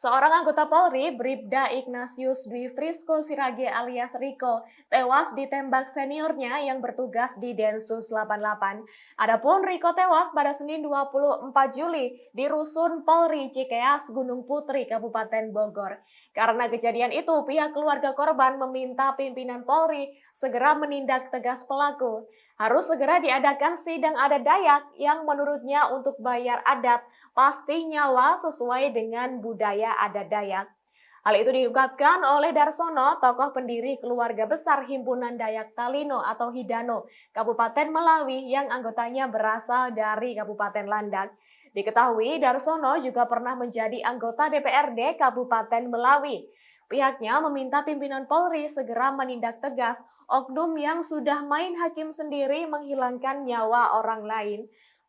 Seorang anggota Polri, Bribda Ignatius Dwi Frisco Sirage alias Riko, tewas ditembak seniornya yang bertugas di Densus 88. Adapun Riko tewas pada Senin 24 Juli di Rusun Polri Cikeas, Gunung Putri, Kabupaten Bogor. Karena kejadian itu, pihak keluarga korban meminta pimpinan Polri segera menindak tegas pelaku. Harus segera diadakan sidang adat Dayak yang menurutnya untuk bayar adat pasti nyawa sesuai dengan budaya adat Dayak. Hal itu diungkapkan oleh Darsono, tokoh pendiri keluarga besar Himpunan Dayak Talino atau Hidano, Kabupaten Melawi yang anggotanya berasal dari Kabupaten Landak. Diketahui Darsono juga pernah menjadi anggota DPRD Kabupaten Melawi. Pihaknya meminta pimpinan Polri segera menindak tegas oknum yang sudah main hakim sendiri menghilangkan nyawa orang lain.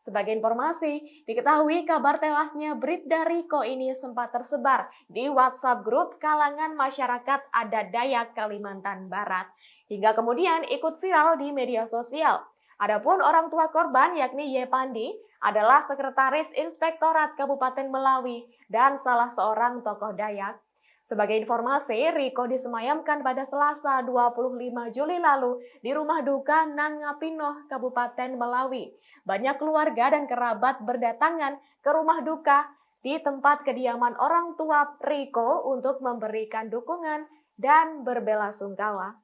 Sebagai informasi, diketahui kabar tewasnya Bribda Riko ini sempat tersebar di WhatsApp grup kalangan masyarakat adat Dayak Kalimantan Barat, hingga kemudian ikut viral di media sosial. Adapun orang tua korban yakni Yepandi adalah Sekretaris Inspektorat Kabupaten Melawi dan salah seorang tokoh Dayak. Sebagai informasi, Riko disemayamkan pada Selasa 25 Juli lalu di rumah duka Nangapinoh, Kabupaten Melawi. Banyak keluarga dan kerabat berdatangan ke rumah duka di tempat kediaman orang tua Riko untuk memberikan dukungan dan berbelasungkawa.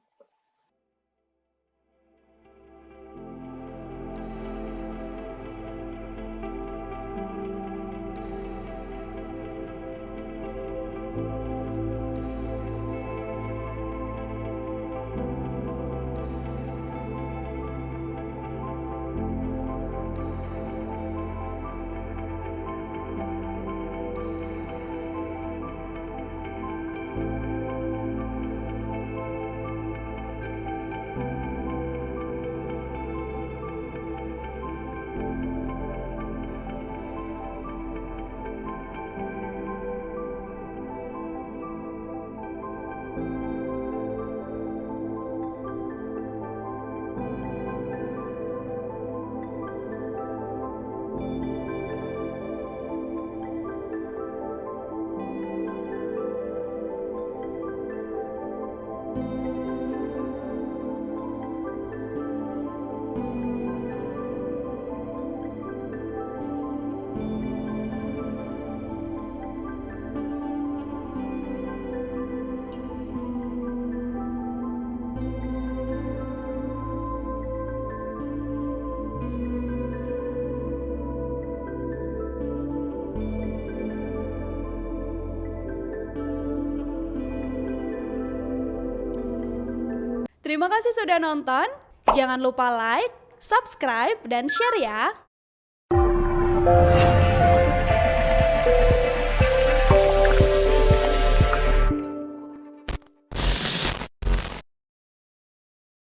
Terima kasih sudah nonton. Jangan lupa like, subscribe, dan share ya.